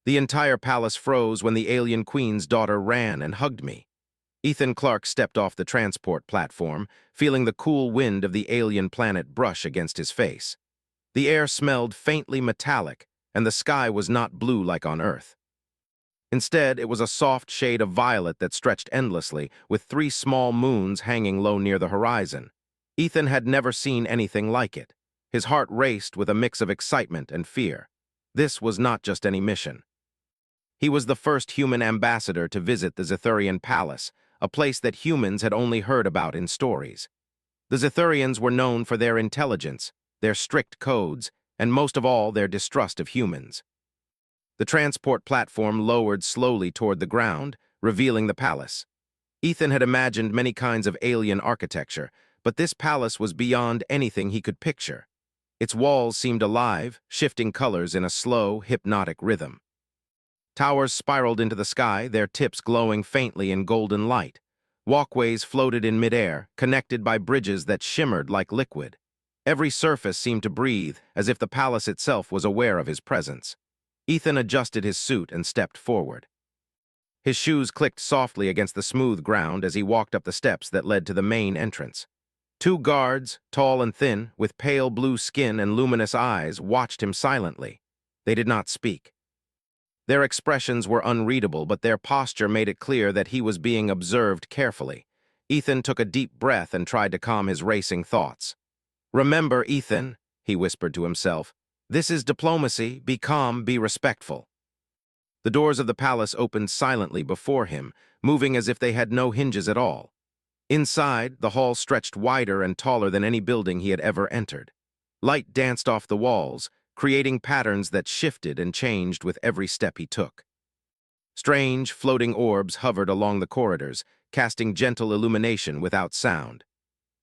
The entire palace froze when the alien queen's daughter ran and hugged me. Ethan Clark stepped off the transport platform, feeling the cool wind of the alien planet brush against his face. The air smelled faintly metallic, and the sky was not blue like on Earth. Instead, it was a soft shade of violet that stretched endlessly, with 3 small moons hanging low near the horizon. Ethan had never seen anything like it. His heart raced with a mix of excitement and fear. This was not just any mission. He was the first human ambassador to visit the Zithurian palace, a place that humans had only heard about in stories. The Zithurians were known for their intelligence, their strict codes, and most of all their distrust of humans. The transport platform lowered slowly toward the ground, revealing the palace. Ethan had imagined many kinds of alien architecture, but this palace was beyond anything he could picture. Its walls seemed alive, shifting colors in a slow, hypnotic rhythm. Towers spiraled into the sky, their tips glowing faintly in golden light. Walkways floated in midair, connected by bridges that shimmered like liquid. Every surface seemed to breathe, as if the palace itself was aware of his presence. Ethan adjusted his suit and stepped forward. His shoes clicked softly against the smooth ground as he walked up the steps that led to the main entrance. 2 guards, tall and thin, with pale blue skin and luminous eyes, watched him silently. They did not speak. Their expressions were unreadable, but their posture made it clear that he was being observed carefully. Ethan took a deep breath and tried to calm his racing thoughts. "Remember, Ethan," he whispered to himself, "this is diplomacy. Be calm, be respectful." The doors of the palace opened silently before him, moving as if they had no hinges at all. Inside, the hall stretched wider and taller than any building he had ever entered. Light danced off the walls, creating patterns that shifted and changed with every step he took. Strange, floating orbs hovered along the corridors, casting gentle illumination without sound.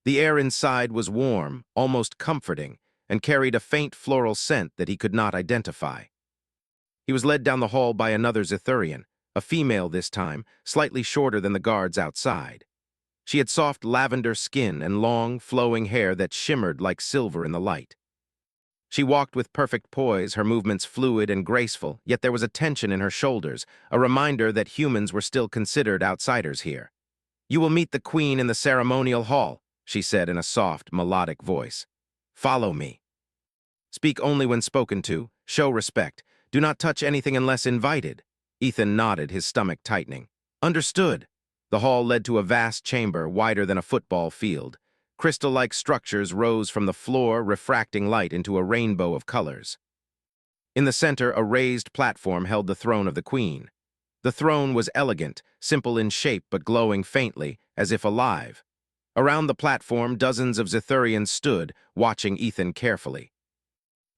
The air inside was warm, almost comforting, and carried a faint floral scent that he could not identify. He was led down the hall by another Zithurian, a female this time, slightly shorter than the guards outside. She had soft lavender skin and long, flowing hair that shimmered like silver in the light. She walked with perfect poise, her movements fluid and graceful, yet there was a tension in her shoulders, a reminder that humans were still considered outsiders here. "You will meet the queen in the ceremonial hall," she said in a soft, melodic voice. "Follow me. Speak only when spoken to, show respect. Do not touch anything unless invited." Ethan nodded, his stomach tightening. "Understood." The hall led to a vast chamber wider than a football field. Crystal-like structures rose from the floor, refracting light into a rainbow of colors. In the center, a raised platform held the throne of the queen. The throne was elegant, simple in shape but glowing faintly, as if alive. Around the platform, dozens of Zithurians stood, watching Ethan carefully.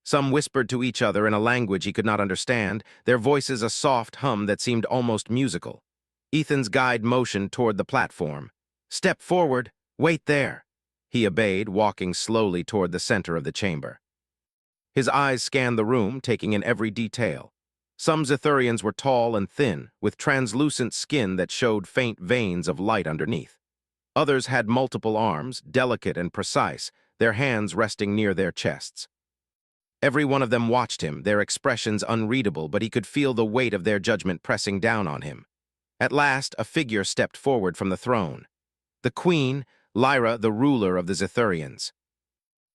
Some whispered to each other in a language he could not understand, their voices a soft hum that seemed almost musical. Ethan's guide motioned toward the platform. "Step forward. Wait there." He obeyed, walking slowly toward the center of the chamber. His eyes scanned the room, taking in every detail. Some Zithurians were tall and thin, with translucent skin that showed faint veins of light underneath. Others had multiple arms, delicate and precise, their hands resting near their chests. Every one of them watched him, their expressions unreadable, but he could feel the weight of their judgment pressing down on him. At last, a figure stepped forward from the throne. The queen, Lyra, the ruler of the Zithurians.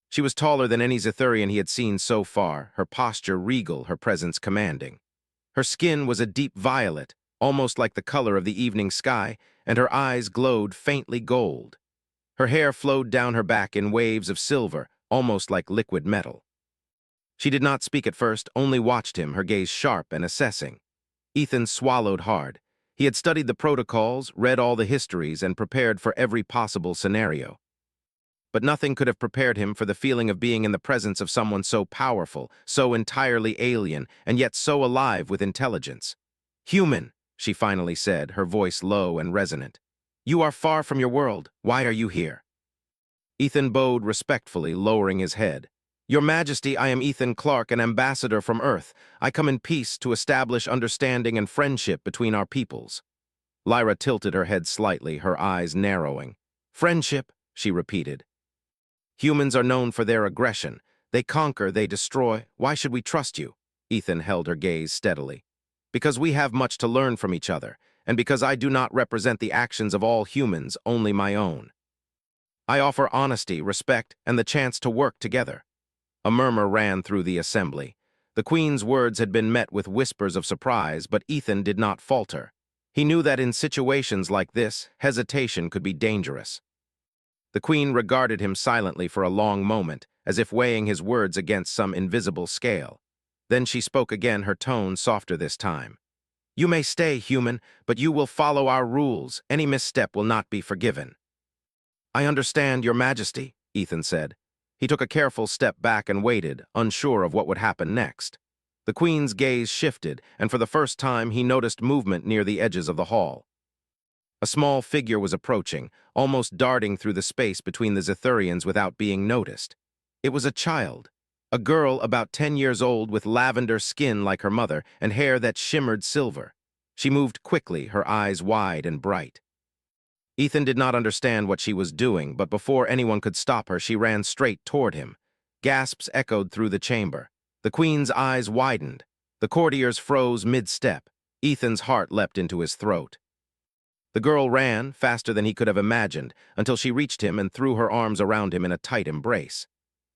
She was taller than any Zithurian he had seen so far, her posture regal, her presence commanding. Her skin was a deep violet, almost like the color of the evening sky, and her eyes glowed faintly gold. Her hair flowed down her back in waves of silver, almost like liquid metal. She did not speak at first, only watched him, her gaze sharp and assessing. Ethan swallowed hard. He had studied the protocols, read all the histories, and prepared for every possible scenario. But nothing could have prepared him for the feeling of being in the presence of someone so powerful, so entirely alien, and yet so alive with intelligence. "Human," she finally said, her voice low and resonant. "You are far from your world. Why are you here?" Ethan bowed respectfully, lowering his head. "Your Majesty, I am Ethan Clark, an ambassador from Earth. I come in peace to establish understanding and friendship between our peoples." Lyra tilted her head slightly, her eyes narrowing. "Friendship," she repeated. "Humans are known for their aggression. They conquer, they destroy. Why should we trust you?" Ethan held her gaze steadily. Because we have much to learn from each other, and because I do not represent the actions of all humans, only my own. I offer honesty, respect, and the chance to work together." A murmur ran through the assembly. The Queen's words had been met with whispers of surprise, but Ethan did not falter. He knew that in situations like this, hesitation could be dangerous. The Queen regarded him silently for a long moment, as if weighing his words against some invisible scale. Then she spoke again, her tone softer this time. "You may stay, human, but you will follow our rules. Any misstep will not be forgiven." "I understand, Your Majesty," Ethan said. He took a careful step back and waited, unsure of what would happen next. The Queen's gaze shifted, and for the first time he noticed movement near the edges of the hall. A small figure was approaching, almost darting through the space between the Zithurians without being noticed. It was a child, a girl about 10 years old with lavender skin like her mother and hair that shimmered silver. She moved quickly, her eyes wide and bright. Ethan did not understand what she was doing, but before anyone could stop her, she ran straight toward him. Gasps echoed through the chamber. The Queen's eyes widened. The courtiers froze mid-step. Ethan's heart leapt into his throat. The girl ran, faster than he could have imagined, until she reached him and threw her arms around him in a tight embrace.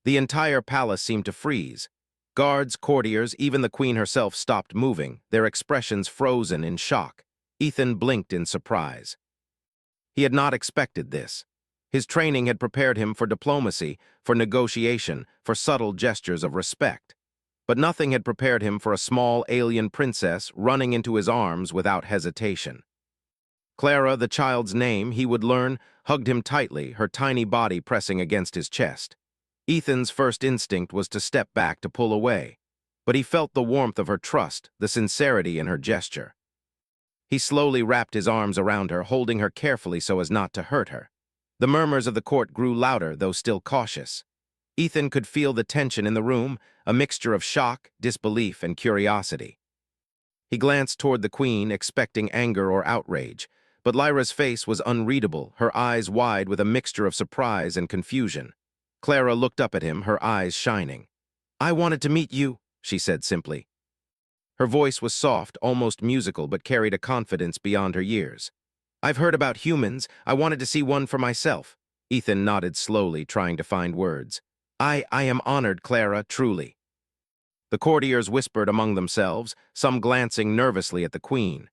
The entire palace seemed to freeze. Guards, courtiers, even the Queen herself stopped moving, their expressions frozen in shock. Ethan blinked in surprise. He had not expected this. His training had prepared him for diplomacy, for negotiation, for subtle gestures of respect. But nothing had prepared him for a small alien princess running into his arms without hesitation. Clara, the child's name, he would learn, hugged him tightly, her tiny body pressing against his chest. Ethan's first instinct was to step back, to pull away. But he felt the warmth of her trust, the sincerity in her gesture. He slowly wrapped his arms around her, holding her carefully so as not to hurt her. The murmurs of the court grew louder, though still cautious. Ethan could feel the tension in the room, a mixture of shock, disbelief, and curiosity. He glanced toward the Queen, expecting anger or outrage, but Lyra's face was unreadable, her eyes wide with a mixture of surprise and confusion. Clara looked up at him, her eyes shining. "I wanted to meet you," she said simply. Her voice was soft, almost musical, but carried a confidence beyond her years. "I've heard about humans. I wanted to see one for myself." Ethan nodded slowly, trying to find words. I am honored, Clara, truly." The courtiers whispered among themselves, some glancing nervously at the Queen.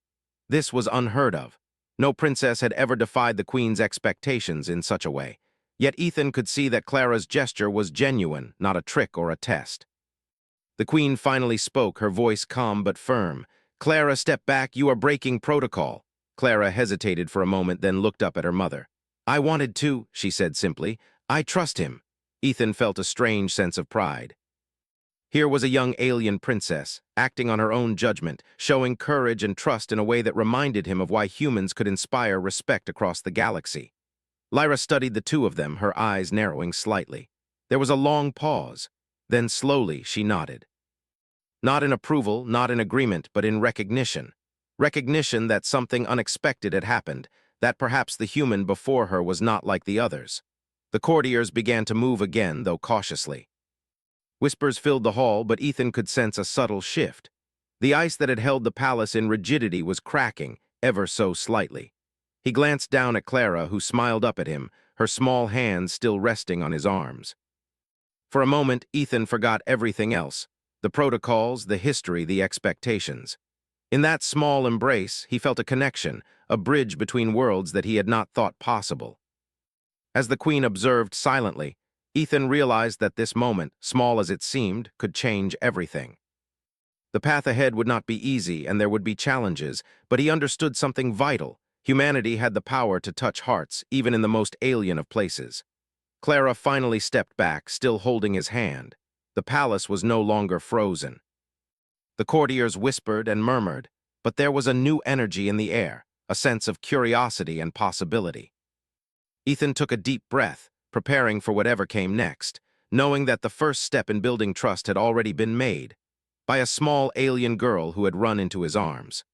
This was unheard of. No princess had ever defied the Queen's expectations in such a way. Yet Ethan could see that Clara's gesture was genuine, not a trick or a test. The Queen finally spoke, her voice calm but firm. "Clara, step back. You are breaking protocol." Clara hesitated for a moment, then looked up at her mother. "I wanted to," she said simply. "I trust him." Ethan felt a strange sense of pride. Here was a young alien princess, acting on her own judgment, showing courage and trust in a way that reminded him of why humans could inspire respect across the galaxy. Lyra studied the two of them, her eyes narrowing slightly. There was a long pause. Then slowly she nodded. Not in approval, not in agreement, but in recognition. Recognition that something unexpected had happened, that perhaps the human before her was not like the others. The courtiers began to move again, though cautiously. Whispers filled the hall, but Ethan could sense a subtle shift. The ice that had held the palace in rigidity was cracking, ever so slightly. He glanced down at Clara, who smiled up at him, her small hands still resting on his arms. For a moment, Ethan forgot everything else, the protocols, the history, the expectations. In that small embrace, he felt a connection, a bridge between worlds that he had not thought possible. As the Queen observed silently, Ethan realized that this moment, small as it seemed, could change everything. The path ahead would not be easy, and there would be challenges, but he understood something vital. Humanity had the power to touch hearts, even in the most alien of places. Clara finally stepped back, still holding his hand. The palace was no longer frozen. The courtiers whispered and murmured, but there was a new energy in the air, a sense of curiosity and possibility. Ethan took a deep breath, preparing for whatever came next, knowing that the first step in building trust had already been made, by a small alien girl who had run into his arms.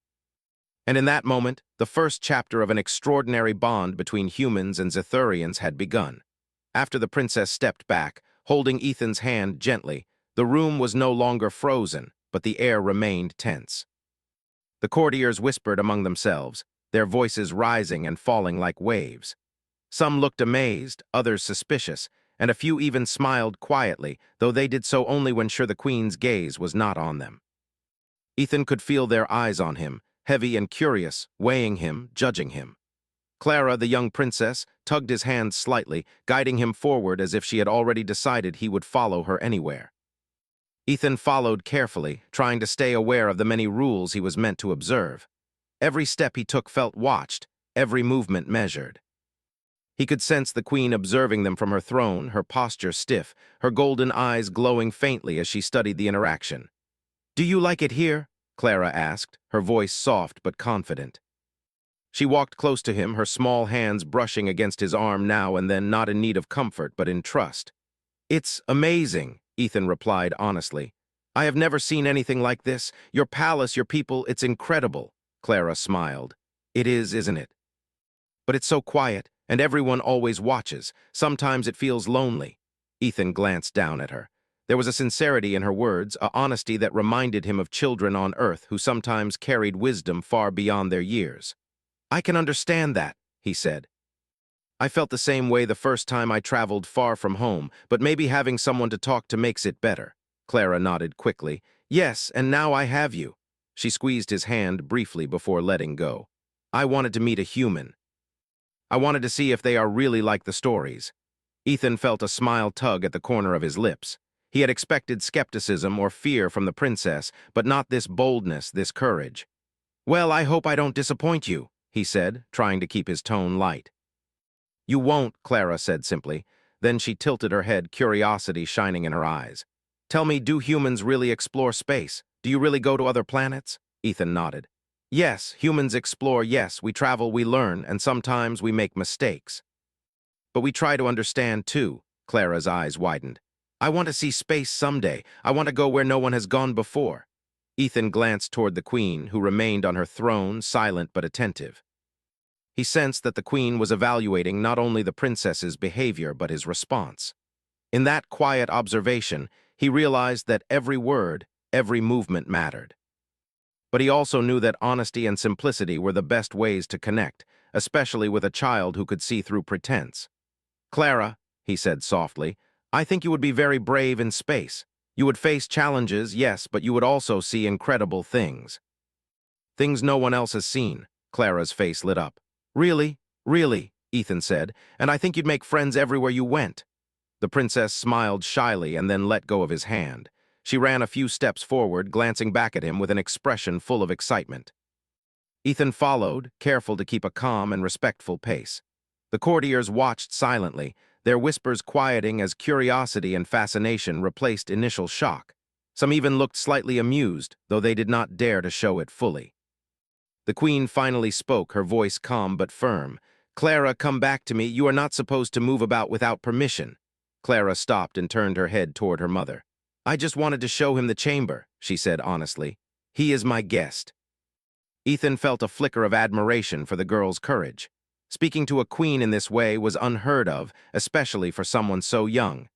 And in that moment, the first chapter of an extraordinary bond between humans and Zithurians had begun. After the princess stepped back, holding Ethan's hand gently, the room was no longer frozen, but the air remained tense. The courtiers whispered among themselves, their voices rising and falling like waves. Some looked amazed, others suspicious, and a few even smiled quietly, though they did so only when sure the queen's gaze was not on them. Ethan could feel their eyes on him, heavy and curious, weighing him, judging him. Clara, the young princess, tugged his hand slightly, guiding him forward as if she had already decided he would follow her anywhere. Ethan followed carefully, trying to stay aware of the many rules he was meant to observe. Every step he took felt watched, every movement measured. He could sense the queen observing them from her throne, her posture stiff, her golden eyes glowing faintly as she studied the interaction. "Do you like it here?" Clara asked, her voice soft but confident. She walked close to him, her small hands brushing against his arm now and then, not in need of comfort but in trust. "It's amazing," Ethan replied honestly. "I have never seen anything like this. Your palace, your people, it's incredible." Clara smiled. "It is, isn't it? But it's so quiet, and everyone always watches. Sometimes it feels lonely." Ethan glanced down at her. There was a sincerity in her words, a honesty that reminded him of children on Earth who sometimes carried wisdom far beyond their years. "I can understand that," he said. "I felt the same way the first time I traveled far from home, but maybe having someone to talk to makes it better." Clara nodded quickly. "Yes, and now I have you." She squeezed his hand briefly before letting go. "I wanted to meet a human. I wanted to see if they are really like the stories." Ethan felt a smile tug at the corner of his lips. He had expected skepticism or fear from the princess, but not this boldness, this courage. "Well, I hope I don't disappoint you," he said, trying to keep his tone light. "You won't," Clara said simply. Then she tilted her head, curiosity shining in her eyes. "Tell me, do humans really explore space? Do you really go to other planets?" Ethan nodded. "Yes, humans explore, yes, we travel, we learn, and sometimes we make mistakes. But we try to understand, too." Clara's eyes widened. "I want to see space someday. I want to go where no one has gone before." Ethan glanced toward the queen, who remained on her throne, silent but attentive. He sensed that the queen was evaluating not only the princess's behavior but his response. In that quiet observation, he realized that every word, every movement mattered. But he also knew that honesty and simplicity were the best ways to connect, especially with a child who could see through pretense. "Clara," he said softly, "I think you would be very brave in space. You would face challenges, yes, but you would also see incredible things. Things no one else has seen." Clara's face lit up. "Really? Really?" Ethan said, "and I think you'd make friends everywhere you went." The princess smiled shyly and then let go of his hand. She ran a few steps forward, glancing back at him with an expression full of excitement. Ethan followed, careful to keep a calm and respectful pace. The courtiers watched silently, their whispers quieting as curiosity and fascination replaced initial shock. Some even looked slightly amused, though they did not dare to show it fully. The queen finally spoke, her voice calm but firm. "Clara, come back to me. You are not supposed to move about without permission." Clara stopped and turned her head toward her mother. "I just wanted to show him the chamber," she said honestly. "He is my guest." Ethan felt a flicker of admiration for the girl's courage. Speaking to a queen in this way was unheard of, especially for someone so young.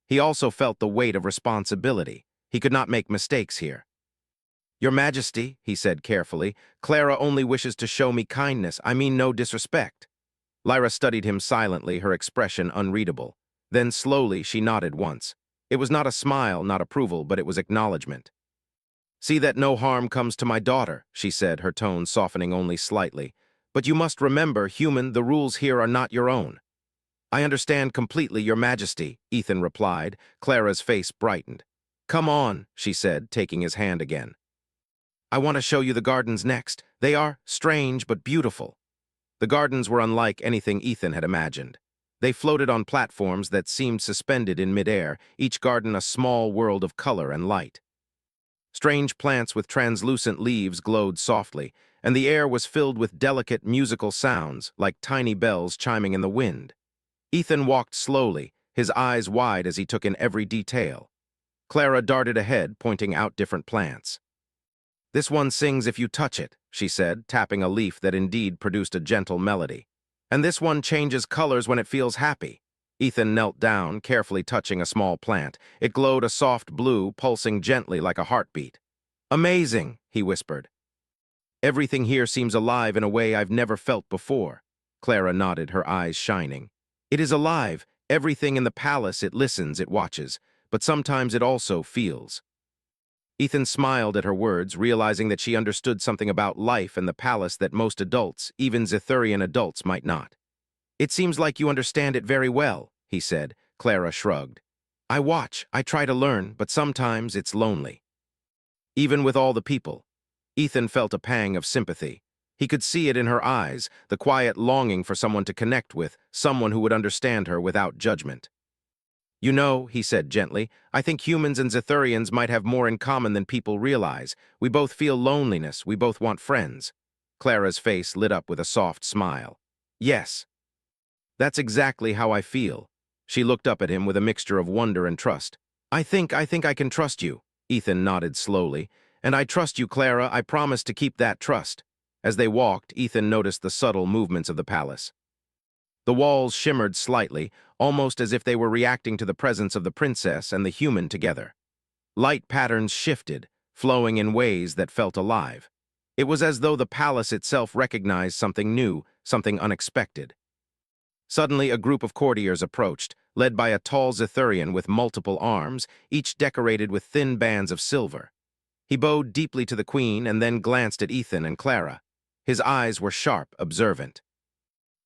He also felt the weight of responsibility. He could not make mistakes here. "Your Majesty," he said carefully, "Clara only wishes to show me kindness. I mean no disrespect." Lyra studied him silently, her expression unreadable. Then slowly she nodded once. It was not a smile, not approval, but it was acknowledgement. "See that no harm comes to my daughter," she said, her tone softening only slightly. "But you must remember, human, the rules here are not your own." "I understand completely, Your Majesty," Ethan replied. Clara's face brightened. "Come on," she said, taking his hand again. "I want to show you the gardens next. They are strange but beautiful." The gardens were unlike anything Ethan had imagined. They floated on platforms that seemed suspended in midair, each garden a small world of color and light. Strange plants with translucent leaves glowed softly, and the air was filled with delicate musical sounds, like tiny bells chiming in the wind. Ethan walked slowly, his eyes wide as he took in every detail. Clara darted ahead, pointing out different plants. "This one sings if you touch it," she said, tapping a leaf that indeed produced a gentle melody. "And this one changes colors when it feels happy." Ethan knelt down, carefully touching a small plant. It glowed a soft blue, pulsing gently like a heartbeat. "Amazing," he whispered. Everything here seems alive in a way I've never felt before. Clara nodded, her eyes shining. It is alive. Everything in the palace, it listens, it watches, but sometimes it also feels. Ethan smiled at her words, realizing that she understood something about life and the palace that most adults, even Zithurian adults, might not. It seems like you understand it very well, he said. Clara shrugged. I watch, I try to learn, but sometimes it's lonely. Even with all the people, Ethan felt a pang of sympathy. He could see it in her eyes, the quiet longing for someone to connect with, someone who would understand her without judgment. You know, he said gently, I think humans and Zithurians might have more in common than people realize. We both feel loneliness, we both want friends. Clara's face lit up with a soft smile. Yes, that's exactly how I feel. She looked up at him with a mixture of wonder and trust. I think I can trust you. Ethan nodded slowly. And I trust you, Clara. I promise to keep that trust. As they walked, Ethan noticed the subtle movements of the palace. The walls shimmered slightly, almost as if they were reacting to the presence of the princess and the human together. Light patterns shifted, flowing in ways that felt alive. It was as though the palace itself recognized something new, something unexpected. Suddenly, a group of courtiers approached, led by a tall Zithurian with multiple arms, each decorated with thin bands of silver. He bowed deeply to the queen and then glanced at Ethan and Clara. His eyes were sharp, observant.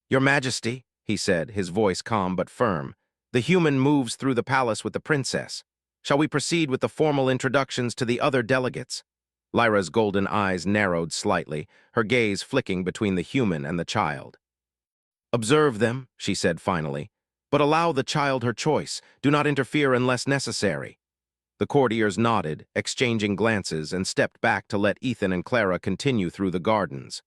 Your Majesty, he said, his voice calm but firm, the human moves through the palace with the princess. Shall we proceed with the formal introductions to the other delegates? Lyra's golden eyes narrowed slightly, her gaze flicking between the human and the child. Observe them, she said finally, but allow the child her choice. Do not interfere unless necessary. The courtiers nodded, exchanging glances, and stepped back to let Ethan and Clara continue through the gardens.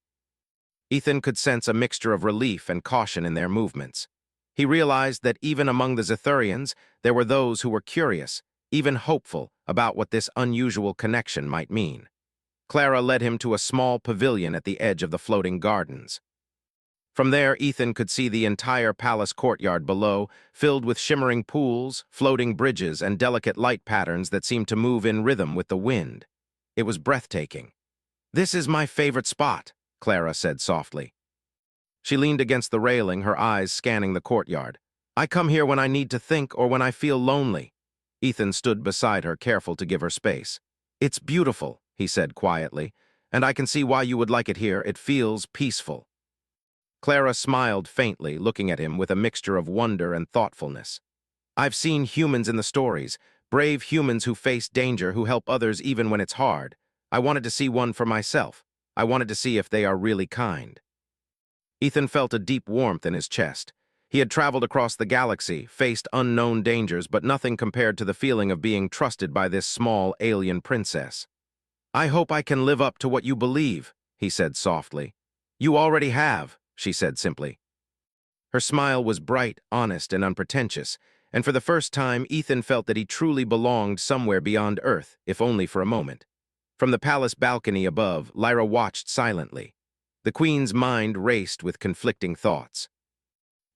Ethan could sense a mixture of relief and caution in their movements. He realized that even among the Zithurians, there were those who were curious, even hopeful, about what this unusual connection might mean. Clara led him to a small pavilion at the edge of the floating gardens. From there, Ethan could see the entire palace courtyard below, filled with shimmering pools, floating bridges, and delicate light patterns that seemed to move in rhythm with the wind. It was breathtaking. This is my favorite spot, Clara said softly. She leaned against the railing, her eyes scanning the courtyard. I come here when I need to think or when I feel lonely. Ethan stood beside her, careful to give her space. It's beautiful, he said quietly, and I can see why you would like it here. It feels peaceful. Clara smiled faintly, looking at him with a mixture of wonder and thoughtfulness. I've seen humans in the stories, brave humans who face danger, who help others even when it's hard. I wanted to see one for myself. I wanted to see if they are really kind. Ethan felt a deep warmth in his chest. He had traveled across the galaxy, faced unknown dangers, but nothing compared to the feeling of being trusted by this small alien princess. I hope I can live up to what you believe, he said softly. You already have, she said simply. Her smile was bright, honest, and unpretentious, and for the first time Ethan felt that he truly belonged somewhere beyond Earth, if only for a moment. From the palace balcony above, Lyra watched silently. The queen's mind raced with conflicting thoughts.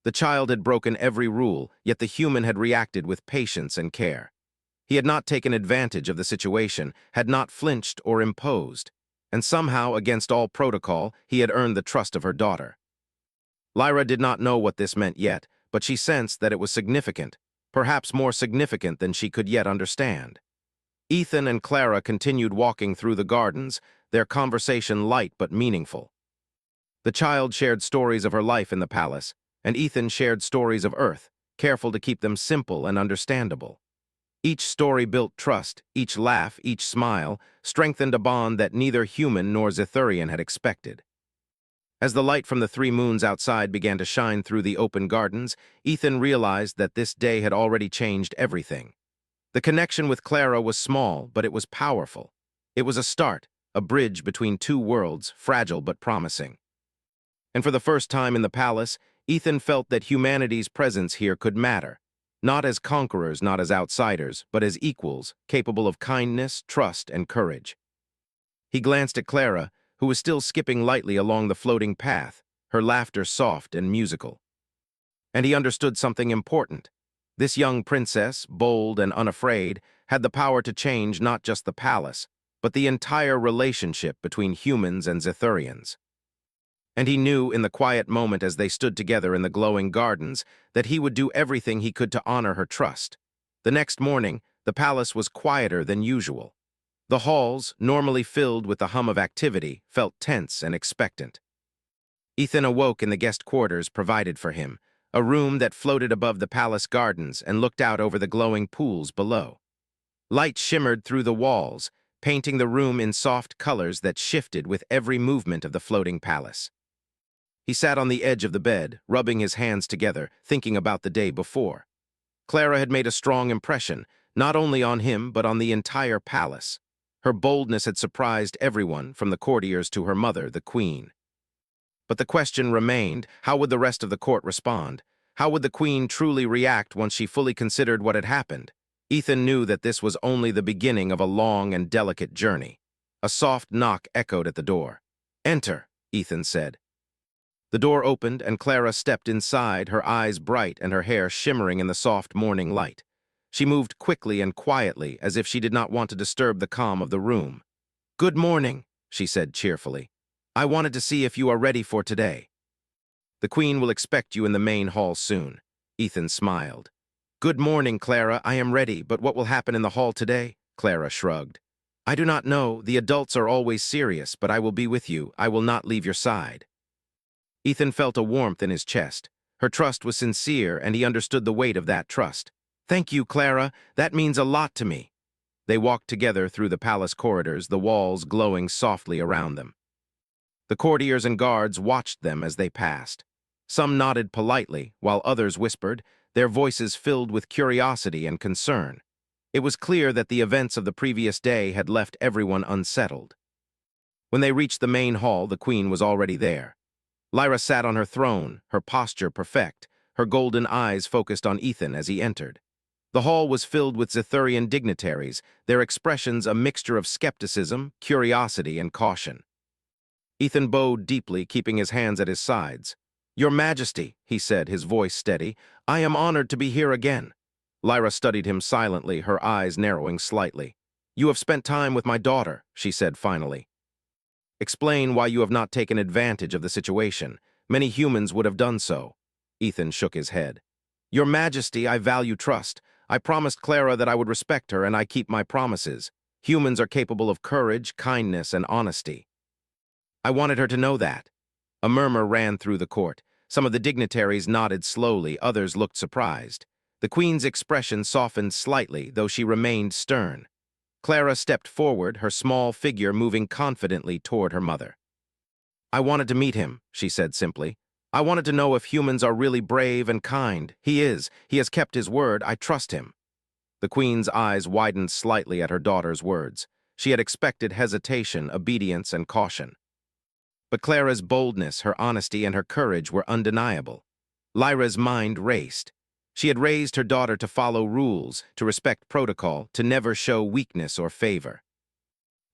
The child had broken every rule, yet the human had reacted with patience and care. He had not taken advantage of the situation, had not flinched or imposed, and somehow, against all protocol, he had earned the trust of her daughter. Lyra did not know what this meant yet, but she sensed that it was significant, perhaps more significant than she could yet understand. Ethan and Clara continued walking through the gardens, their conversation light but meaningful. The child shared stories of her life in the palace, and Ethan shared stories of Earth, careful to keep them simple and understandable. Each story built trust, each laugh, each smile, strengthened a bond that neither human nor Zithurian had expected. As the light from the 3 moons outside began to shine through the open gardens, Ethan realized that this day had already changed everything. The connection with Clara was small, but it was powerful. It was a start, a bridge between 2 worlds, fragile but promising. And for the first time in the palace, Ethan felt that humanity's presence here could matter. Not as conquerors, not as outsiders, but as equals, capable of kindness, trust, and courage. He glanced at Clara, who was still skipping lightly along the floating path, her laughter soft and musical. And he understood something important. This young princess, bold and unafraid, had the power to change not just the palace, but the entire relationship between humans and Zethurians. And he knew in the quiet moment as they stood together in the glowing gardens that he would do everything he could to honor her trust. The next morning, the palace was quieter than usual. The halls, normally filled with the hum of activity, felt tense and expectant. Ethan awoke in the guest quarters provided for him, a room that floated above the palace gardens and looked out over the glowing pools below. Light shimmered through the walls, painting the room in soft colors that shifted with every movement of the floating palace. He sat on the edge of the bed, rubbing his hands together, thinking about the day before. Clara had made a strong impression, not only on him but on the entire palace. Her boldness had surprised everyone, from the courtiers to her mother, the queen. But the question remained, how would the rest of the court respond? How would the queen truly react once she fully considered what had happened? Ethan knew that this was only the beginning of a long and delicate journey. A soft knock echoed at the door. "Enter," Ethan said. The door opened and Clara stepped inside, her eyes bright and her hair shimmering in the soft morning light. She moved quickly and quietly, as if she did not want to disturb the calm of the room. "Good morning," she said cheerfully. "I wanted to see if you are ready for today." "The Queen will expect you in the main hall soon." Ethan smiled. "Good morning, Clara. I am ready, but what will happen in the hall today?" Clara shrugged. "I do not know. The adults are always serious, but I will be with you. I will not leave your side." Ethan felt a warmth in his chest. Her trust was sincere, and he understood the weight of that trust. "Thank you, Clara. That means a lot to me." They walked together through the palace corridors, the walls glowing softly around them. The courtiers and guards watched them as they passed. Some nodded politely, while others whispered, their voices filled with curiosity and concern. It was clear that the events of the previous day had left everyone unsettled. When they reached the main hall, the queen was already there. Lyra sat on her throne, her posture perfect, her golden eyes focused on Ethan as he entered. The hall was filled with Zethurian dignitaries, their expressions a mixture of skepticism, curiosity, and caution. Ethan bowed deeply, keeping his hands at his sides. "Your Majesty," he said, his voice steady, "I am honored to be here again." Lyra studied him silently, her eyes narrowing slightly. "You have spent time with my daughter," she said finally. "Explain why you have not taken advantage of the situation. Many humans would have done so." Ethan shook his head. "Your Majesty, I value trust. I promised Clara that I would respect her, and I keep my promises. Humans are capable of courage, kindness, and honesty. I wanted her to know that." A murmur ran through the court. Some of the dignitaries nodded slowly, others looked surprised. The queen's expression softened slightly, though she remained stern. Clara stepped forward, her small figure moving confidently toward her mother. "I wanted to meet him," she said simply. "I wanted to know if humans are really brave and kind. He is. He has kept his word. I trust him." The queen's eyes widened slightly at her daughter's words. She had expected hesitation, obedience, and caution. But Clara's boldness, her honesty, and her courage were undeniable. Lyra's mind raced. She had raised her daughter to follow rules, to respect protocol, to never show weakness or favor.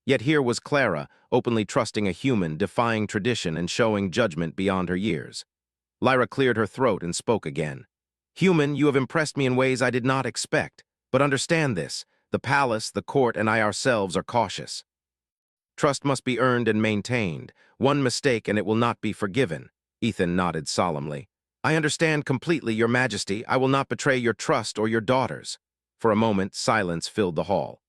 Yet here was Clara, openly trusting a human, defying tradition, and showing judgment beyond her years. Lyra cleared her throat and spoke again. "Human, you have impressed me in ways I did not expect. But understand this, the palace, the court, and I ourselves are cautious. Trust must be earned and maintained. One mistake and it will not be forgiven." Ethan nodded solemnly. "I understand completely, Your Majesty. I will not betray your trust or your daughter's." For a moment, silence filled the hall.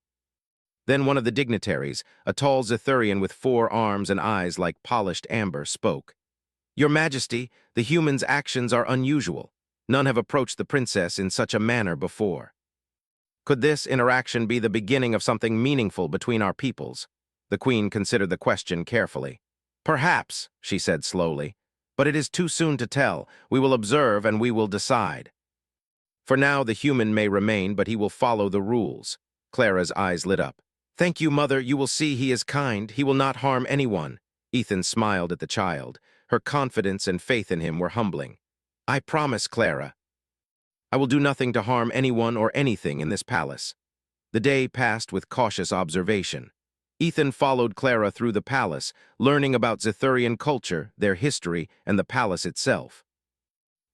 Then one of the dignitaries, a tall Zethurian with 4 arms and eyes like polished amber, spoke. "Your Majesty, the humans' actions are unusual. None have approached the princess in such a manner before. Could this interaction be the beginning of something meaningful between our peoples?" The queen considered the question carefully. "Perhaps," she said slowly, "but it is too soon to tell. We will observe and we will decide. For now, the human may remain, but he will follow the rules." Clara's eyes lit up. "Thank you, Mother. You will see he is kind. He will not harm anyone." Ethan smiled at the child. Her confidence and faith in him were humbling. "I promise, Clara. I will do nothing to harm anyone or anything in this palace." The day passed with cautious observation. Ethan followed Clara through the palace, learning about Zethurian culture, their history, and the palace itself.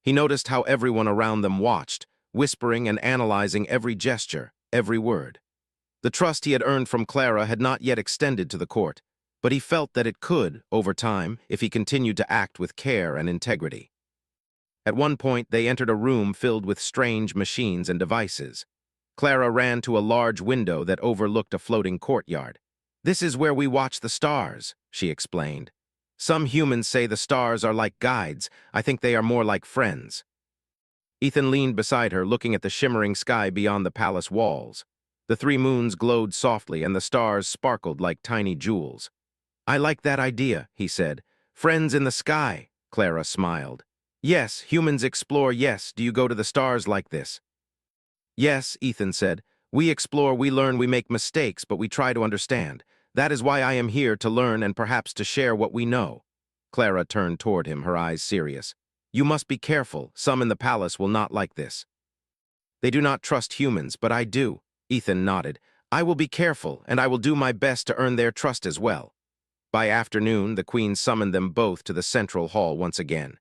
He noticed how everyone around them watched, whispering and analyzing every gesture, every word. The trust he had earned from Clara had not yet extended to the court, but he felt that it could, over time, if he continued to act with care and integrity. At one point, they entered a room filled with strange machines and devices. Clara ran to a large window that overlooked a floating courtyard. "This is where we watch the stars," she explained. "Some humans say the stars are like guides. I think they are more like friends." Ethan leaned beside her, looking at the shimmering sky beyond the palace walls. The three moons glowed softly, and the stars sparkled like tiny jewels. "I like that idea," he said. "Friends in the sky," Clara smiled. "Yes, humans explore, yes. Do you go to the stars like this?" "Yes," Ethan said. "We explore, we learn, we make mistakes, but we try to understand. That is why I am here, to learn and perhaps to share what we know." Clara turned toward him, her eyes serious. "You must be careful. Some in the palace will not like this." "They do not trust humans, but I do." Ethan nodded. "I will be careful, and I will do my best to earn their trust as well." By afternoon, the queen summoned them both to the central hall once again.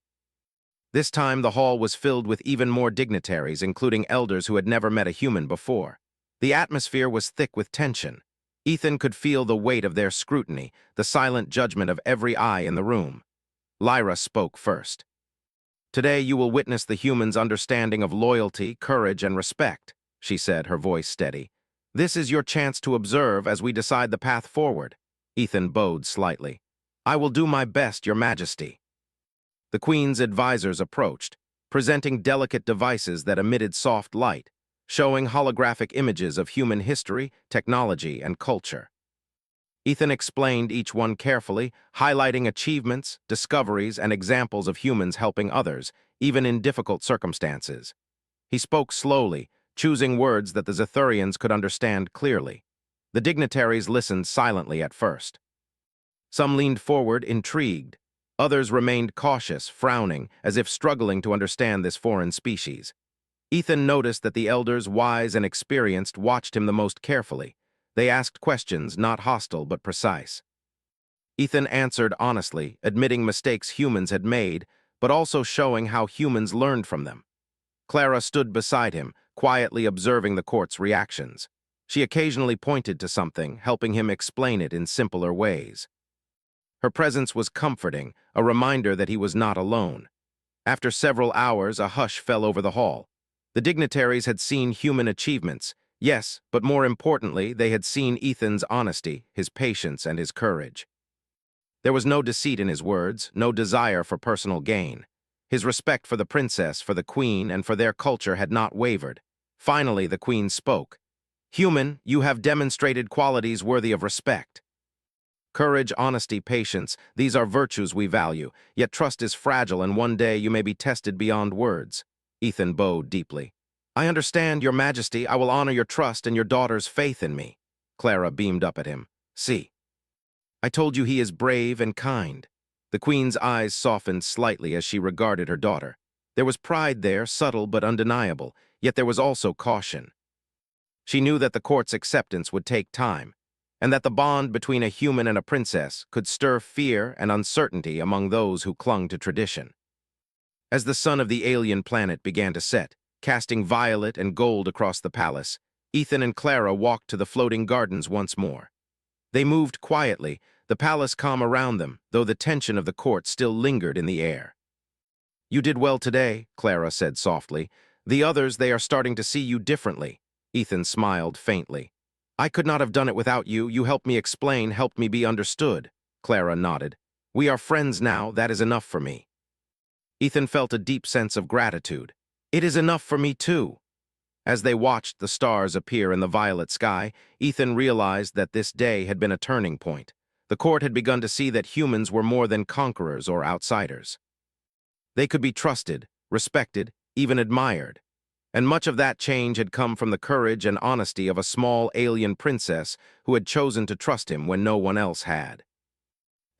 This time, the hall was filled with even more dignitaries, including elders who had never met a human before. The atmosphere was thick with tension. Ethan could feel the weight of their scrutiny, the silent judgment of every eye in the room. Lyra spoke first. "Today you will witness the humans' understanding of loyalty, courage, and respect," she said, her voice steady. "This is your chance to observe as we decide the path forward." Ethan bowed slightly. "I will do my best, Your Majesty." The Queen's advisors approached, presenting delicate devices that emitted soft light, showing holographic images of human history, technology, and culture. Ethan explained each one carefully, highlighting achievements, discoveries, and examples of humans helping others, even in difficult circumstances. He spoke slowly, choosing words that the Zethurians could understand clearly. The dignitaries listened silently at first. Some leaned forward, intrigued. Others remained cautious, frowning, as if struggling to understand this foreign species. Ethan noticed that the elders, wise and experienced, watched him the most carefully. They asked questions, not hostile but precise. Ethan answered honestly, admitting mistakes humans had made, but also showing how humans learned from them. Clara stood beside him, quietly observing the court's reactions. She occasionally pointed to something, helping him explain it in simpler ways. Her presence was comforting, a reminder that he was not alone. After several hours, a hush fell over the hall. The dignitaries had seen human achievements, yes, but more importantly, they had seen Ethan's honesty, his patience, and his courage. There was no deceit in his words, no desire for personal gain. His respect for the princess, for the queen, and for their culture had not wavered. Finally, the queen spoke. "Human, you have demonstrated qualities worthy of respect. Courage, honesty, patience, these are virtues we value, yet trust is fragile and one day you may be tested beyond words." Ethan bowed deeply. "I understand, Your Majesty. I will honor your trust and your daughter's faith in me." Clara beamed up at him. "See, I told you he is brave and kind." The queen's eyes softened slightly as she regarded her daughter. There was pride there, subtle but undeniable, yet there was also caution. She knew that the court's acceptance would take time, and that the bond between a human and a princess could stir fear and uncertainty among those who clung to tradition. As the sun of the alien planet began to set, casting violet and gold across the palace, Ethan and Clara walked to the floating gardens once more. They moved quietly, the palace calm around them, though the tension of the court still lingered in the air. "You did well today," Clara said softly. "The others, they are starting to see you differently." Ethan smiled faintly. "I could not have done it without you. You helped me explain, helped me be understood." Clara nodded. "We are friends now. That is enough for me." Ethan felt a deep sense of gratitude. "It is enough for me, too." As they watched the stars appear in the violet sky, Ethan realized that this day had been a turning point. The court had begun to see that humans were more than conquerors or outsiders. They could be trusted, respected, even admired. And much of that change had come from the courage and honesty of a small alien princess who had chosen to trust him when no one else had.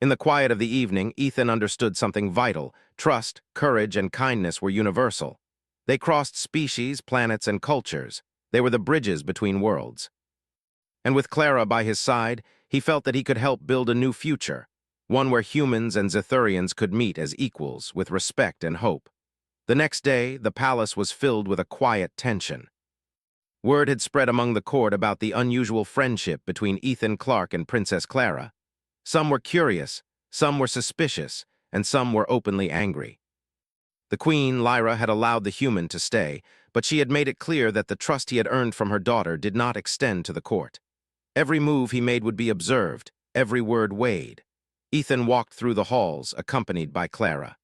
In the quiet of the evening, Ethan understood something vital. Trust, courage, and kindness were universal. They crossed species, planets, and cultures. They were the bridges between worlds. And with Clara by his side, he felt that he could help build a new future, one where humans and Zethurians could meet as equals, with respect and hope. The next day, the palace was filled with a quiet tension. Word had spread among the court about the unusual friendship between Ethan Clark and Princess Clara. Some were curious, some were suspicious, and some were openly angry. The Queen, Lyra, had allowed the human to stay, but she had made it clear that the trust he had earned from her daughter did not extend to the court. Every move he made would be observed, every word weighed. Ethan walked through the halls, accompanied by Clara.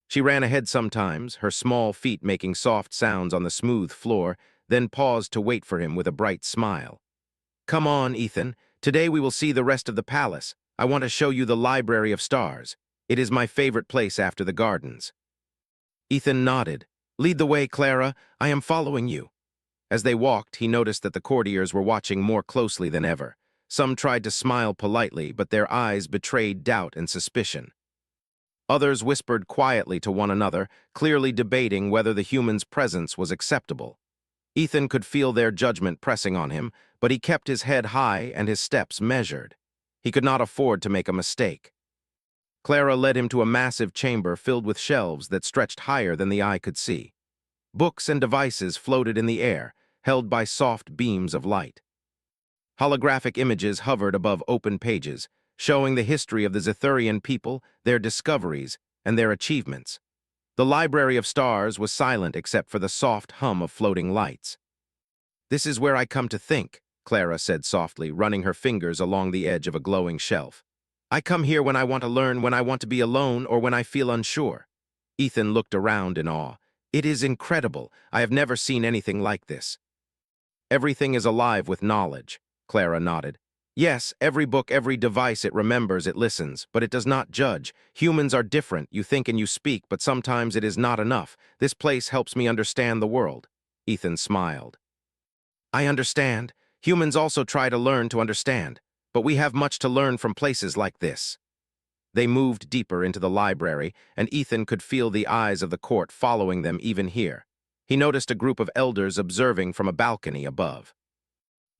She ran ahead sometimes, her small feet making soft sounds on the smooth floor, then paused to wait for him with a bright smile. "Come on, Ethan. Today we will see the rest of the palace. I want to show you the Library of Stars. It is my favorite place after the gardens." Ethan nodded. "Lead the way, Clara. I am following you." As they walked, he noticed that the courtiers were watching more closely than ever. Some tried to smile politely, but their eyes betrayed doubt and suspicion. Others whispered quietly to one another, clearly debating whether the human's presence was acceptable. Ethan could feel their judgment pressing on him, but he kept his head high and his steps measured. He could not afford to make a mistake. Clara led him to a massive chamber filled with shelves that stretched higher than the eye could see. Books and devices floated in the air, held by soft beams of light. Holographic images hovered above open pages, showing the history of the Zethurian people, their discoveries, and their achievements. The Library of Stars was silent except for the soft hum of floating lights. "This is where I come to think," Clara said softly, running her fingers along the edge of a glowing shelf. "I come here when I want to learn, when I want to be alone, or when I feel unsure." Ethan looked around in awe. "It is incredible. I have never seen anything like this." "Everything is alive with knowledge," Clara nodded. "Yes, every book, every device, it remembers, it listens, but it does not judge. Humans are different. You think and you speak, but sometimes it is not enough. This place helps me understand the world." Ethan smiled. "I understand. Humans also try to learn to understand, but we have much to learn from places like this." They moved deeper into the library, and Ethan could feel the eyes of the court following them even here. He noticed a group of elders observing from a balcony above.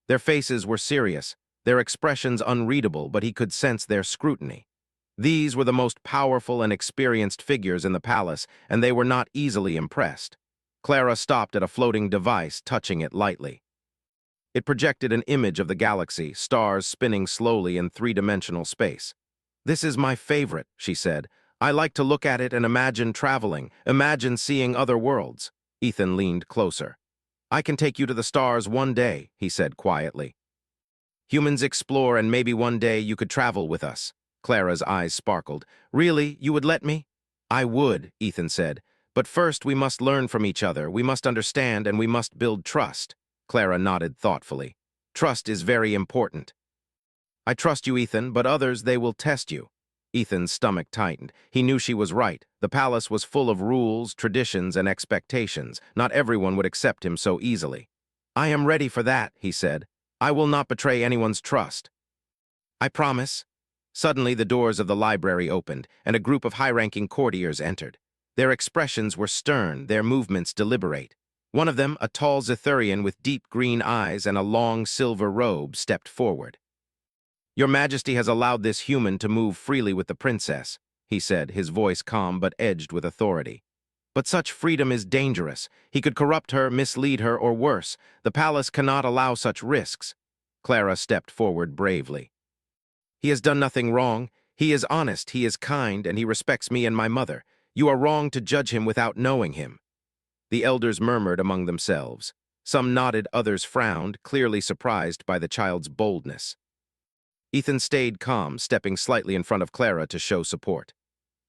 Their faces were serious, their expressions unreadable, but he could sense their scrutiny. These were the most powerful and experienced figures in the palace, and they were not easily impressed. Clara stopped at a floating device, touching it lightly. It projected an image of the galaxy, stars spinning slowly in three-dimensional space. "This is my favorite," she said. "I like to look at it and imagine traveling, imagine seeing other worlds." Ethan leaned closer. "I can take you to the stars one day," he said quietly. "Humans explore, and maybe one day you could travel with us." Clara's eyes sparkled. "Really, you would let me?" "I would," Ethan said. "But first we must learn from each other, we must understand, and we must build trust." Clara nodded thoughtfully. "Trust is very important." "I trust you, Ethan, but others, they will test you." Ethan's stomach tightened. He knew she was right. The palace was full of rules, traditions, and expectations. Not everyone would accept him so easily. "I am ready for that," he said. "I will not betray anyone's trust." "I promise." Suddenly, the doors of the library opened, and a group of high-ranking courtiers entered. Their expressions were stern, their movements deliberate. One of them, a tall Zethurian with deep green eyes and a long silver robe, stepped forward. "Your Majesty has allowed this human to move freely with the princess," he said, his voice calm but edged with authority. "But such freedom is dangerous. He could corrupt her, mislead her, or worse. The palace cannot allow such risks." Clara stepped forward bravely. "He has done nothing wrong. He is honest, he is kind, and he respects me and my mother. You are wrong to judge him without knowing him." The elders murmured among themselves. Some nodded, others frowned, clearly surprised by the child's boldness. Ethan stayed calm, stepping slightly in front of Clara to show support.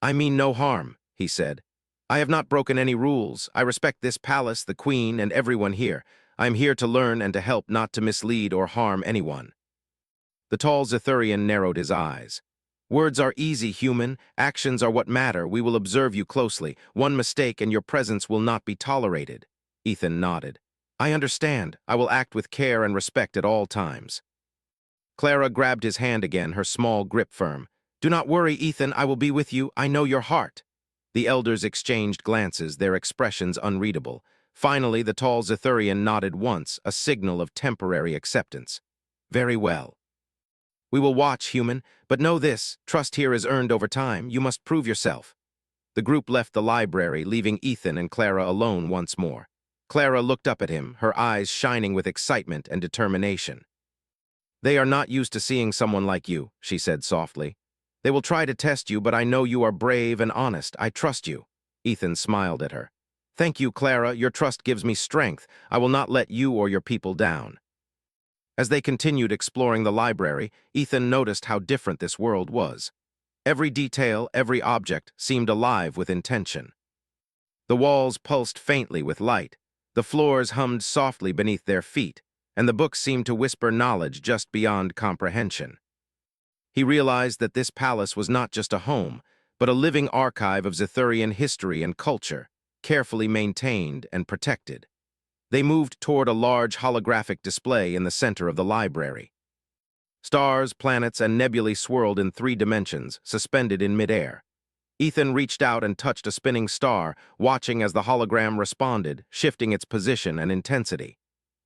"I mean no harm," he said. "I have not broken any rules. I respect this palace, the queen, and everyone here. I am here to learn and to help, not to mislead or harm anyone." The tall Zethurian narrowed his eyes. "Words are easy, human. Actions are what matter. We will observe you closely. One mistake and your presence will not be tolerated." Ethan nodded. "I understand. I will act with care and respect at all times." Clara grabbed his hand again, her small grip firm. "Do not worry, Ethan. I will be with you. I know your heart." The elders exchanged glances, their expressions unreadable. Finally, the tall Zethurian nodded once, a signal of temporary acceptance. "Very well. We will watch, human, but know this, trust here is earned over time. You must prove yourself." The group left the library, leaving Ethan and Clara alone once more. Clara looked up at him, her eyes shining with excitement and determination. "They are not used to seeing someone like you," she said softly. "They will try to test you, but I know you are brave and honest. I trust you." Ethan smiled at her. "Thank you, Clara. Your trust gives me strength. I will not let you or your people down." As they continued exploring the library, Ethan noticed how different this world was. Every detail, every object seemed alive with intention. The walls pulsed faintly with light, the floors hummed softly beneath their feet, and the books seemed to whisper knowledge just beyond comprehension. He realized that this palace was not just a home, but a living archive of Zethurian history and culture, carefully maintained and protected. They moved toward a large holographic display in the center of the library. Stars, planets, and nebulae swirled in 3 dimensions, suspended in midair. Ethan reached out and touched a spinning star, watching as the hologram responded, shifting its position and intensity.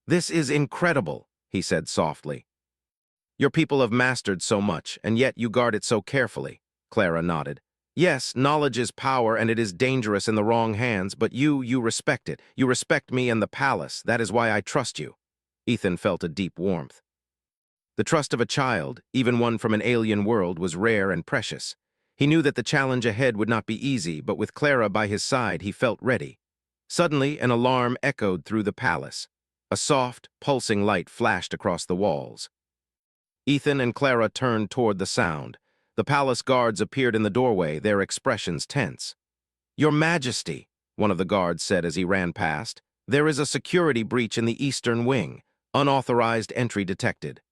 "This is incredible," he said softly. "Your people have mastered so much, and yet you guard it so carefully." Clara nodded. "Yes, knowledge is power, and it is dangerous in the wrong hands, but you respect it. You respect me and the palace. That is why I trust you." Ethan felt a deep warmth. The trust of a child, even one from an alien world, was rare and precious. He knew that the challenge ahead would not be easy, but with Clara by his side, he felt ready. Suddenly, an alarm echoed through the palace. A soft, pulsing light flashed across the walls. Ethan and Clara turned toward the sound. The palace guards appeared in the doorway, their expressions tense. "Your Majesty," one of the guards said as he ran past, "there is a security breach in the eastern wing. Unauthorized entry detected."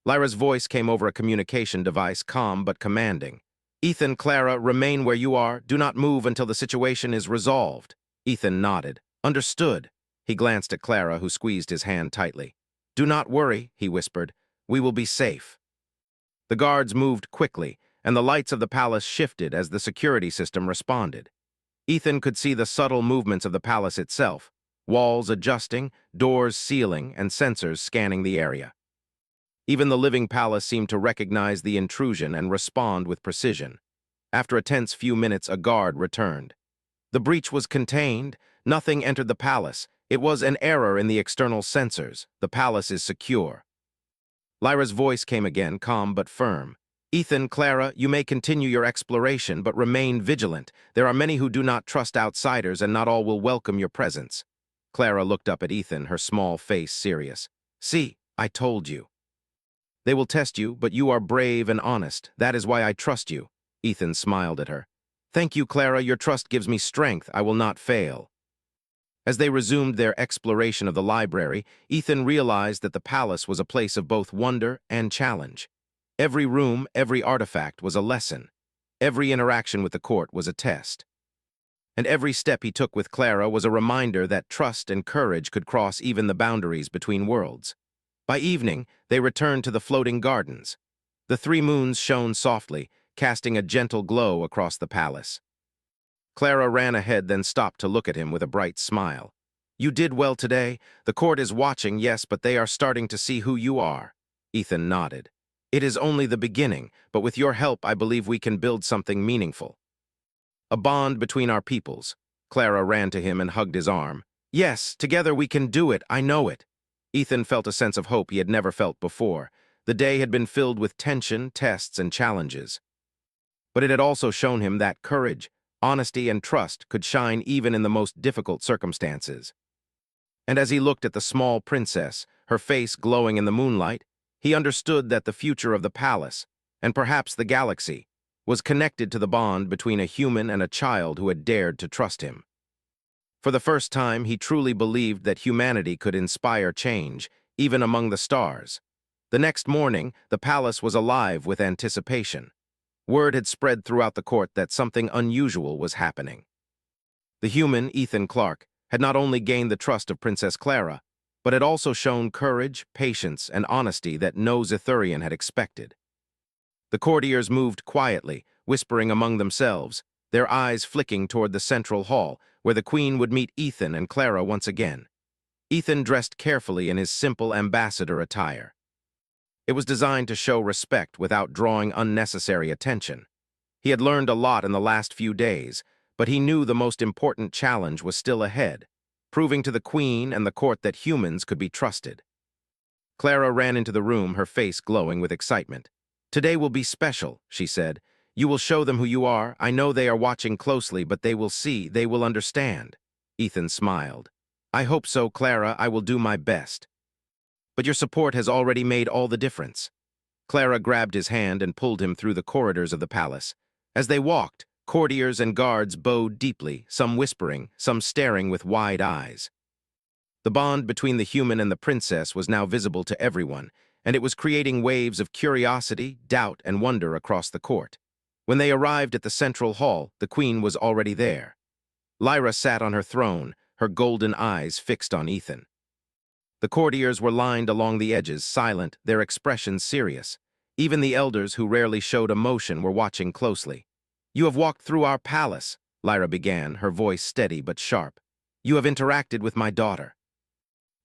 Lyra's voice came over a communication device, calm but commanding. "Ethan, Clara, remain where you are. Do not move until the situation is resolved." Ethan nodded. "Understood." He glanced at Clara, who squeezed his hand tightly. "Do not worry," he whispered. "We will be safe." The guards moved quickly, and the lights of the palace shifted as the security system responded. Ethan could see the subtle movements of the palace itself, walls adjusting, doors sealing, and sensors scanning the area. Even the living palace seemed to recognize the intrusion and respond with precision. After a tense few minutes, a guard returned. "The breach was contained. Nothing entered the palace. It was an error in the external sensors. The palace is secure." Lyra's voice came again, calm but firm. "Ethan, Clara, you may continue your exploration, but remain vigilant. There are many who do not trust outsiders, and not all will welcome your presence." Clara looked up at Ethan, her small face serious. "See, I told you. They will test you, but you are brave and honest. That is why I trust you." Ethan smiled at her. "Thank you, Clara. Your trust gives me strength. I will not fail." As they resumed their exploration of the library, Ethan realized that the palace was a place of both wonder and challenge. Every room, every artifact was a lesson. Every interaction with the court was a test. And every step he took with Clara was a reminder that trust and courage could cross even the boundaries between worlds. By evening, they returned to the floating gardens. The 3 moons shone softly, casting a gentle glow across the palace. Clara ran ahead, then stopped to look at him with a bright smile. "You did well today. The court is watching, yes, but they are starting to see who you are." Ethan nodded. "It is only the beginning, but with your help, I believe we can build something meaningful. A bond between our peoples." Clara ran to him and hugged his arm. "Yes, together we can do it. I know it." Ethan felt a sense of hope he had never felt before. The day had been filled with tension, tests, and challenges. But it had also shown him that courage, honesty, and trust could shine even in the most difficult circumstances. And as he looked at the small princess, her face glowing in the moonlight, he understood that the future of the palace, and perhaps the galaxy, was connected to the bond between a human and a child who had dared to trust him. For the first time, he truly believed that humanity could inspire change, even among the stars. The next morning, the palace was alive with anticipation. Word had spread throughout the court that something unusual was happening. The human, Ethan Clark, had not only gained the trust of Princess Clara, but had also shown courage, patience, and honesty that no Zethurian had expected. The courtiers moved quietly, whispering among themselves, their eyes flicking toward the central hall, where the Queen would meet Ethan and Clara once again. Ethan dressed carefully in his simple ambassador attire. It was designed to show respect without drawing unnecessary attention. He had learned a lot in the last few days, but he knew the most important challenge was still ahead. proving to the Queen and the court that humans could be trusted. Clara ran into the room, her face glowing with excitement. "Today will be special," she said. "You will show them who you are. I know they are watching closely, but they will see, they will understand." Ethan smiled. "I hope so, Clara. I will do my best. But your support has already made all the difference." Clara grabbed his hand and pulled him through the corridors of the palace. As they walked, courtiers and guards bowed deeply, some whispering, some staring with wide eyes. The bond between the human and the princess was now visible to everyone, and it was creating waves of curiosity, doubt, and wonder across the court. When they arrived at the central hall, the queen was already there. Lyra sat on her throne, her golden eyes fixed on Ethan. The courtiers were lined along the edges, silent, their expressions serious. Even the elders, who rarely showed emotion, were watching closely. "You have walked through our palace," Lyra began, her voice steady but sharp. "You have interacted with my daughter.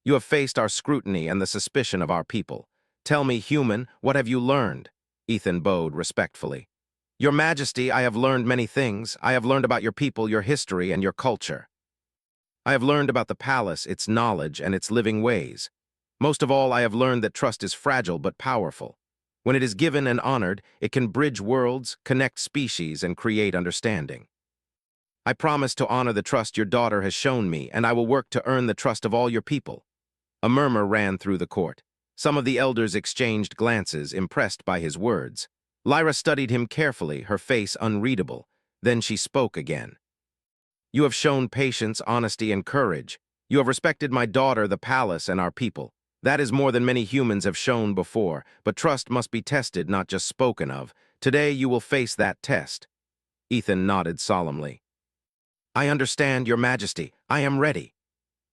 You have faced our scrutiny and the suspicion of our people. Tell me, human, what have you learned?" Ethan bowed respectfully. "Your Majesty, I have learned many things. I have learned about your people, your history, and your culture. I have learned about the palace, its knowledge, and its living ways. Most of all, I have learned that trust is fragile but powerful. When it is given and honored, it can bridge worlds, connect species, and create understanding. I promise to honor the trust your daughter has shown me, and I will work to earn the trust of all your people." A murmur ran through the court. Some of the elders exchanged glances, impressed by his words. Lyra studied him carefully, her face unreadable. Then she spoke again. "You have shown patience, honesty, and courage. You have respected my daughter, the palace, and our people. That is more than many humans have shown before, but trust must be tested, not just spoken of. Today you will face that test." Ethan nodded solemnly. "I understand, your Majesty. I am ready."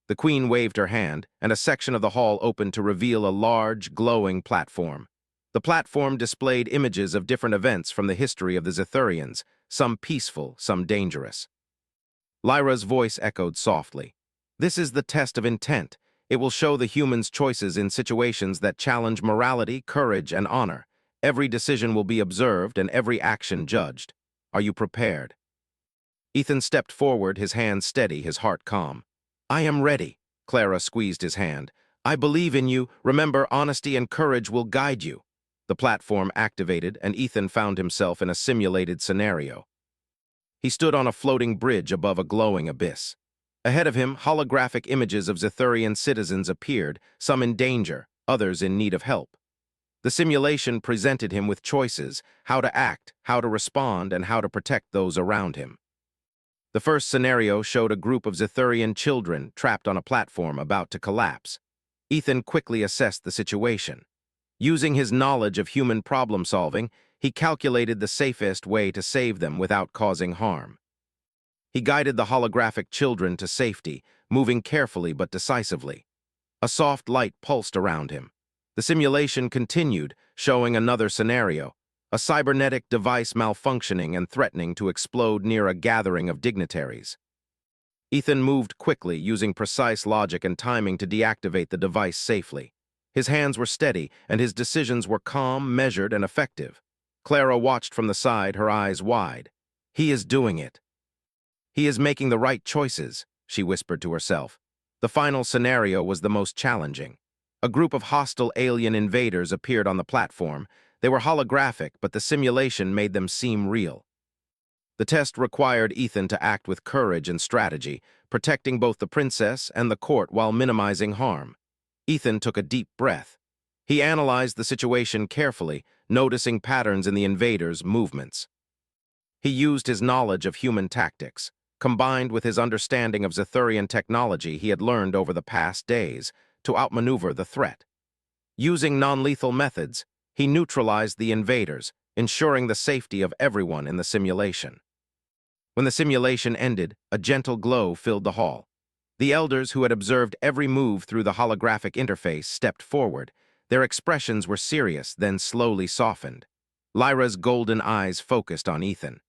The queen waved her hand, and a section of the hall opened to reveal a large, glowing platform. The platform displayed images of different events from the history of the Zethurians, some peaceful, some dangerous. Lyra's voice echoed softly. "This is the test of intent. It will show the human's choices in situations that challenge morality, courage, and honor. Every decision will be observed and every action judged. Are you prepared?" Ethan stepped forward, his hands steady, his heart calm. "I am ready." Clara squeezed his hand. "I believe in you. Remember, honesty and courage will guide you." The platform activated, and Ethan found himself in a simulated scenario. He stood on a floating bridge above a glowing abyss. Ahead of him, holographic images of Zethurian citizens appeared, some in danger, others in need of help. The simulation presented him with choices: how to act, how to respond, and how to protect those around him. The first scenario showed a group of Zethurian children trapped on a platform about to collapse. Ethan quickly assessed the situation. Using his knowledge of human problem-solving, he calculated the safest way to save them without causing harm. He guided the holographic children to safety, moving carefully but decisively. A soft light pulsed around him. The simulation continued, showing another scenario: a cybernetic device malfunctioning and threatening to explode near a gathering of dignitaries. Ethan moved quickly, using precise logic and timing to deactivate the device safely. His hands were steady, and his decisions were calm, measured, and effective. Clara watched from the side, her eyes wide. "He is doing it. He is making the right choices," she whispered to herself. The final scenario was the most challenging. A group of hostile alien invaders appeared on the platform. They were holographic, but the simulation made them seem real. The test required Ethan to act with courage and strategy, protecting both the princess and the court while minimizing harm. Ethan took a deep breath. He analyzed the situation carefully, noticing patterns in the invaders' movements. He used his knowledge of human tactics, combined with his understanding of Zethurian technology he had learned over the past days, to outmaneuver the threat. Using non-lethal methods, he neutralized the invaders, ensuring the safety of everyone in the simulation. When the simulation ended, a gentle glow filled the hall. The elders, who had observed every move through the holographic interface, stepped forward. Their expressions were serious, then slowly softened. Lyra's golden eyes focused on Ethan.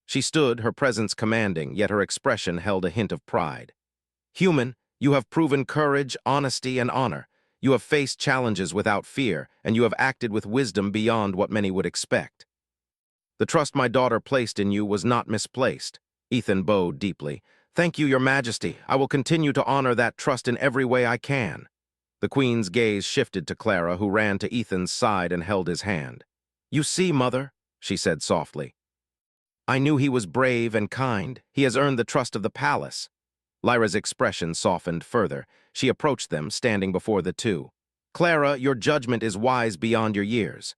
She stood, her presence commanding, yet her expression held a hint of pride. "Human, you have proven courage, honesty, and honor. You have faced challenges without fear, and you have acted with wisdom beyond what many would expect. The trust my daughter placed in you was not misplaced." Ethan bowed deeply. Thank you, Your Majesty. I will continue to honor that trust in every way I can. The Queen's gaze shifted to Clara, who ran to Ethan's side and held his hand. You see, Mother, she said softly. I knew he was brave and kind. He has earned the trust of the palace. Lyra's expression softened further. She approached them, standing before the two. Clara, your judgment is wise beyond your years.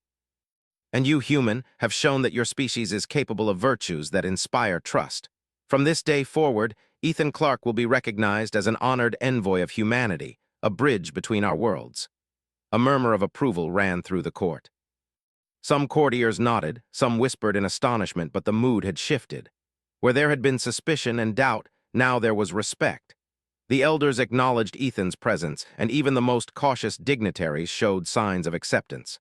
And you, human, have shown that your species is capable of virtues that inspire trust. From this day forward, Ethan Clark will be recognized as an honored envoy of humanity, a bridge between our worlds. A murmur of approval ran through the court. Some courtiers nodded, some whispered in astonishment, but the mood had shifted. Where there had been suspicion and doubt, now there was respect. The elders acknowledged Ethan's presence, and even the most cautious dignitaries showed signs of acceptance.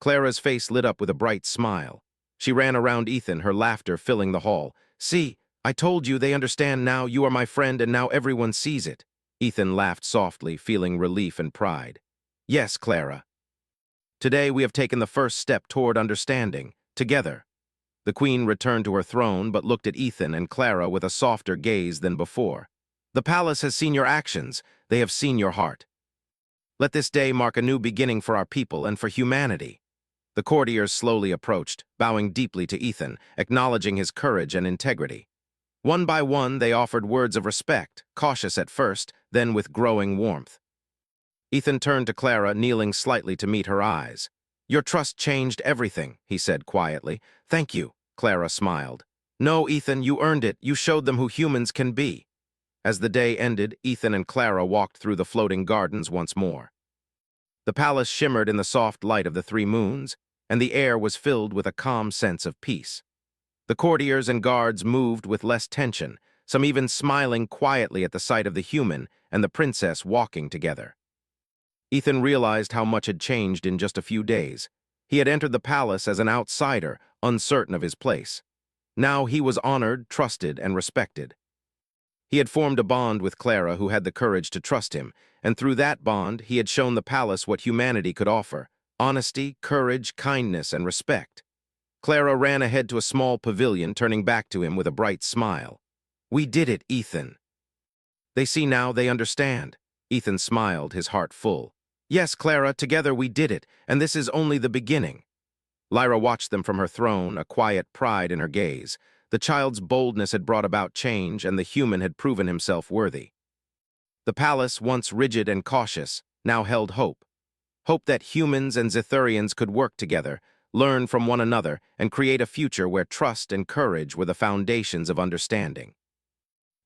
Clara's face lit up with a bright smile. She ran around Ethan, her laughter filling the hall. See, I told you, they understand now. You are my friend, and now everyone sees it. Ethan laughed softly, feeling relief and pride. Yes, Clara. Today we have taken the first step toward understanding, together. The Queen returned to her throne, but looked at Ethan and Clara with a softer gaze than before. The palace has seen your actions. They have seen your heart. Let this day mark a new beginning for our people and for humanity. The courtiers slowly approached, bowing deeply to Ethan, acknowledging his courage and integrity. One by one, they offered words of respect, cautious at first, then with growing warmth. Ethan turned to Clara, kneeling slightly to meet her eyes. Your trust changed everything, he said quietly. Thank you, Clara smiled. No, Ethan, you earned it. You showed them who humans can be. As the day ended, Ethan and Clara walked through the floating gardens once more. The palace shimmered in the soft light of the 3 moons, and the air was filled with a calm sense of peace. The courtiers and guards moved with less tension, some even smiling quietly at the sight of the human and the princess walking together. Ethan realized how much had changed in just a few days. He had entered the palace as an outsider, uncertain of his place. Now he was honored, trusted, and respected. He had formed a bond with Clara, who had the courage to trust him, and through that bond he had shown the palace what humanity could offer: honesty, courage, kindness, and respect. Clara ran ahead to a small pavilion, turning back to him with a bright smile. We did it, Ethan. They see now, they understand. Ethan smiled, his heart full. Yes, Clara, together we did it, and this is only the beginning. Lyra watched them from her throne, a quiet pride in her gaze. The child's boldness had brought about change, and the human had proven himself worthy. The palace, once rigid and cautious, now held hope. Hope that humans and Zithurians could work together, learn from one another, and create a future where trust and courage were the foundations of understanding.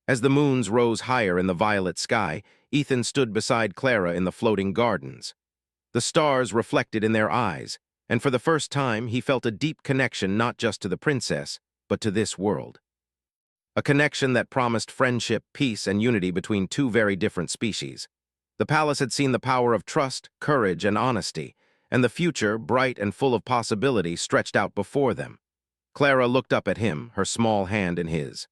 As the moons rose higher in the violet sky, Ethan stood beside Clara in the floating gardens. The stars reflected in their eyes, and for the first time he felt a deep connection not just to the princess, but to this world. A connection that promised friendship, peace, and unity between 2 very different species. The palace had seen the power of trust, courage, and honesty, and the future, bright and full of possibility, stretched out before them. Clara looked up at him, her small hand in his.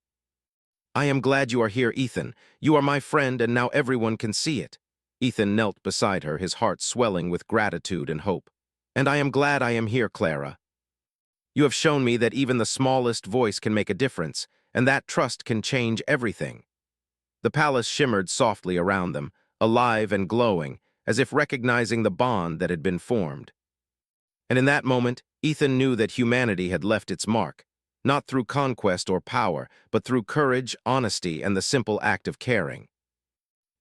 I am glad you are here, Ethan. You are my friend, and now everyone can see it. Ethan knelt beside her, his heart swelling with gratitude and hope. And I am glad I am here, Clara. You have shown me that even the smallest voice can make a difference, and that trust can change everything. The palace shimmered softly around them, alive and glowing, as if recognizing the bond that had been formed. And in that moment, Ethan knew that humanity had left its mark, not through conquest or power, but through courage, honesty, and the simple act of caring.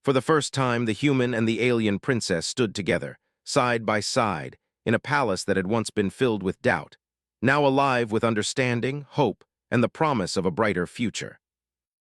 For the first time, the human and the alien princess stood together, side by side, in a palace that had once been filled with doubt, now alive with understanding, hope, and the promise of a brighter future.